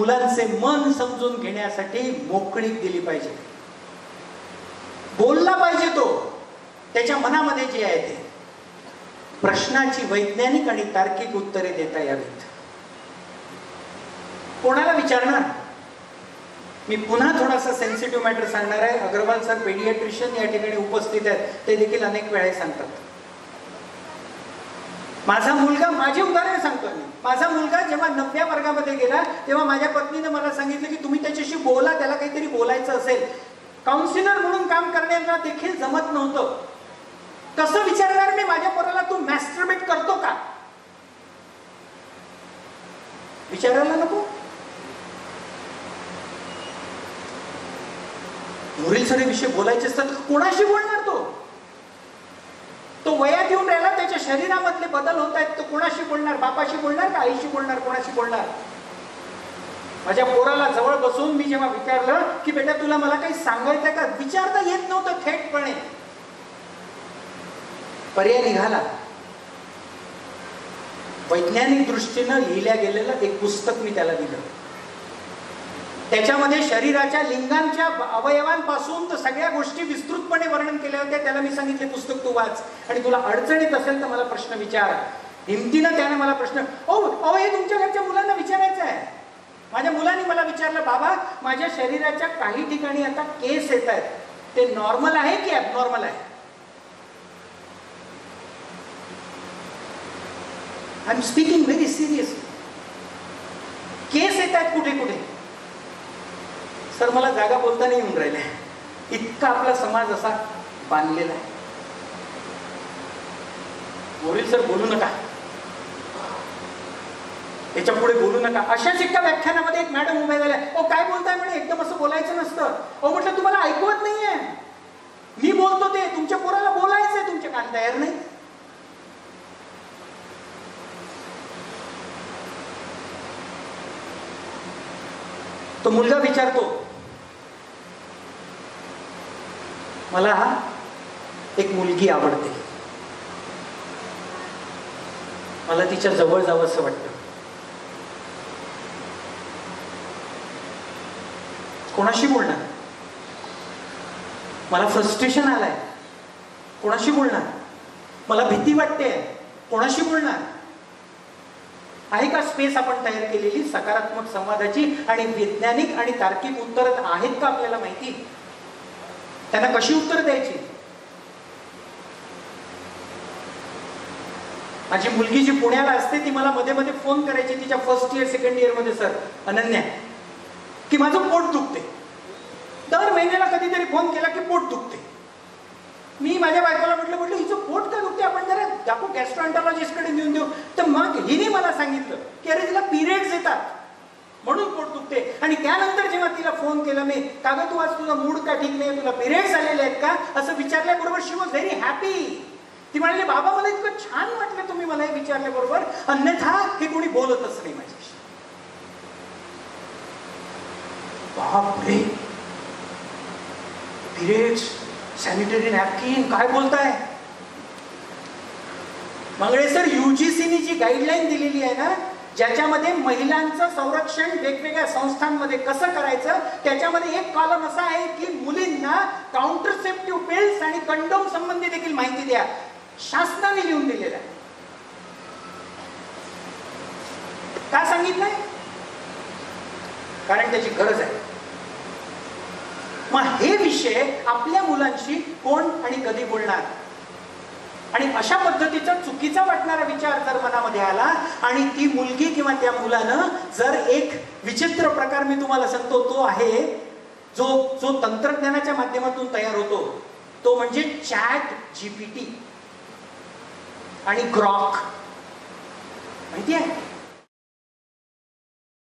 मुलांचे मन समजून घेण्यासाठी मोकळीक दिली पाहिजे, बोलला पाहिजे. तो त्याच्या मनामध्ये जे आहे ते प्रश्नाची वैज्ञानिक आणि तार्किक उत्तरे देता यावीत. कोणाला विचारणार? मी पुन्हा थोडासा सेन्सिटिव्ह मॅटर सांगणार आहे. अग्रवाल सर पेडियाट्रिशियन या ठिकाणी उपस्थित आहेत, ते देखील अनेक वेळा सांगतात. माझा मुलगा, माझी उदाहरण सांगतो मी, माझा मुलगा जेव्हा 9व्या वर्गामध्ये गेला तेव्हा माझ्या पत्नीने मला सांगितलं की तुम्ही त्याच्याशी बोला, त्याला काहीतरी बोलायचं असेल. काउन्सिलर म्हणून काम करण्याला देखील जमत नव्हतं. कसं विचारणार मी माझ्या पोराला, तू मॅस्टरबेट करतो का? विचारायला नको? मोरेल सर विषय बोलायचे असतात, कोणाशी बोलणार तो? तो वयात येऊन राहिला, त्याच्या शरीरामधले बदल होत आहेत, तो कोणाशी बोलणार? बापाशी बोलणार का आईशी बोलणार? कोणाशी बोलणार? माझ्या पोराला जवळ बसून मी जेव्हा विचारलं की बेटा तुला मला काही सांगायचं का, विचारता येत नव्हतं थेटपणे. पर्याय निघाला. वैज्ञानिक दृष्टीनं लिहिल्या गेलेलं एक पुस्तक मी त्याला दिलं. त्याच्यामध्ये शरीराच्या लिंगांच्या अवयवांपासून तर सगळ्या गोष्टी विस्तृतपणे वर्णन केल्या होत्या. त्याला मी सांगितले पुस्तक तू वाच आणि तुला अडचणीत असेल तर मला प्रश्न विचार. हिमतीनं त्याने मला प्रश्न, हे तुमच्या घरच्या मुलांना विचारायचं आहे. माझ्या मुलांनी मला विचारलं, बाबा माझ्या शरीराच्या काही ठिकाणी आता केस येत आहेत, ते नॉर्मल आहे की ॲबनॉर्मल आहे? I am speaking very seriously. Case येत आहेत कुठे कुठे? सर मला जागा बोलता नाही येऊन राहिल्या, इतका आपला समाज असा बांधलेला आहे. मोरेल सर बोलू नका, याच्या पुढे बोलू नका. अशाच एका व्याख्यानामध्ये एक मॅडम उभ्या झाल्या. काय बोलताय म्हणे, एकदम असं बोलायचं नसतं. म्हटलं तुम्हाला ऐकवत नाहीये, मी बोलतो ते, तुमच्या पोराला बोलायचंय, तुमचे कान तयार नाही. तो मुलगा विचारतो, मला एक मुलगी आवडते, मला तिच्या जवळ जावं असं वाटतं. कोणाशी बोलणार? मला फ्रस्ट्रेशन आलंय, कोणाशी बोलणार? मला भीती वाटते, कोणाशी बोलणार? आहे का स्पेस आपण तयार केलेली सकारात्मक संवादाची आणि वैज्ञानिक आणि तार्किक उत्तर आहेत का आपल्याला माहिती? त्यांना कशी उत्तर द्यायची? माझी मुलगी जी पुण्याला असते ती मला मध्ये मध्ये फोन करायची, तिच्या फर्स्ट इयर सेकंड इयर मध्ये, सर अनन्या, की माझं पोट दुखते. दर महिन्याला कधीतरी फोन केला की पोट दुखते. मी माझ्या बायकोला म्हटलं हिचं पोट का दुखते, आपण जरा दाखवू गॅस्ट्रोएंटरॉलॉजिस्ट कडे नेऊन देऊ. तर मग हिने मला सांगितलं की अरे तिला पिरियड्स येतात म्हणून पोट दुखते. आणि त्यानंतर जेव्हा तिला फोन केला मी, कागद तू आज तुझा मूड का ठीक नाही, तुला पिरियड्स आलेले आहेत का असं विचारल्याबरोबर शी वॉज व्हेरी हॅपी. ती म्हणाली बाबा मला इतकं छान वाटलं तुम्ही मला हे विचारल्याबरोबर, अन्यथा हे कोणी बोलतच नाही माझ्याशी. बापरे, पिरियड्स, सॅनिटरी नॅपकिन, काय बोलताय? मंगळे सर, UGCने जी गाईडलाईन दिलेली आहे ना, ज्याच्यामध्ये महिलांचं संरक्षण वेगवेगळ्या संस्थांमध्ये कसं करायचं, त्याच्यामध्ये एक कॉलम असा आहे की मुलींना काउंटरसेप्टिव्ह पिल्स आणि कंडोम संबंधी देखील माहिती द्या. शासनाने लिहून दिलेलं आहे. का सांगितलंय? कारण त्याची गरज आहे. मग हे विषय आपल्या मुलांशी कोण आणि कधी बोलणार? आणि अशा पद्धतीचा चुकीचा वाटणारा विचार जर मनामध्ये आला आणि ती मुलगी किंवा त्या मुलानं जर एक विचित्र प्रकार मी तुम्हाला सांगतो तो आहे जो तंत्रज्ञानाच्या माध्यमातून तयार होतो, तो म्हणजे ChatGPT आणि ग्रॉक. माहिती आहे?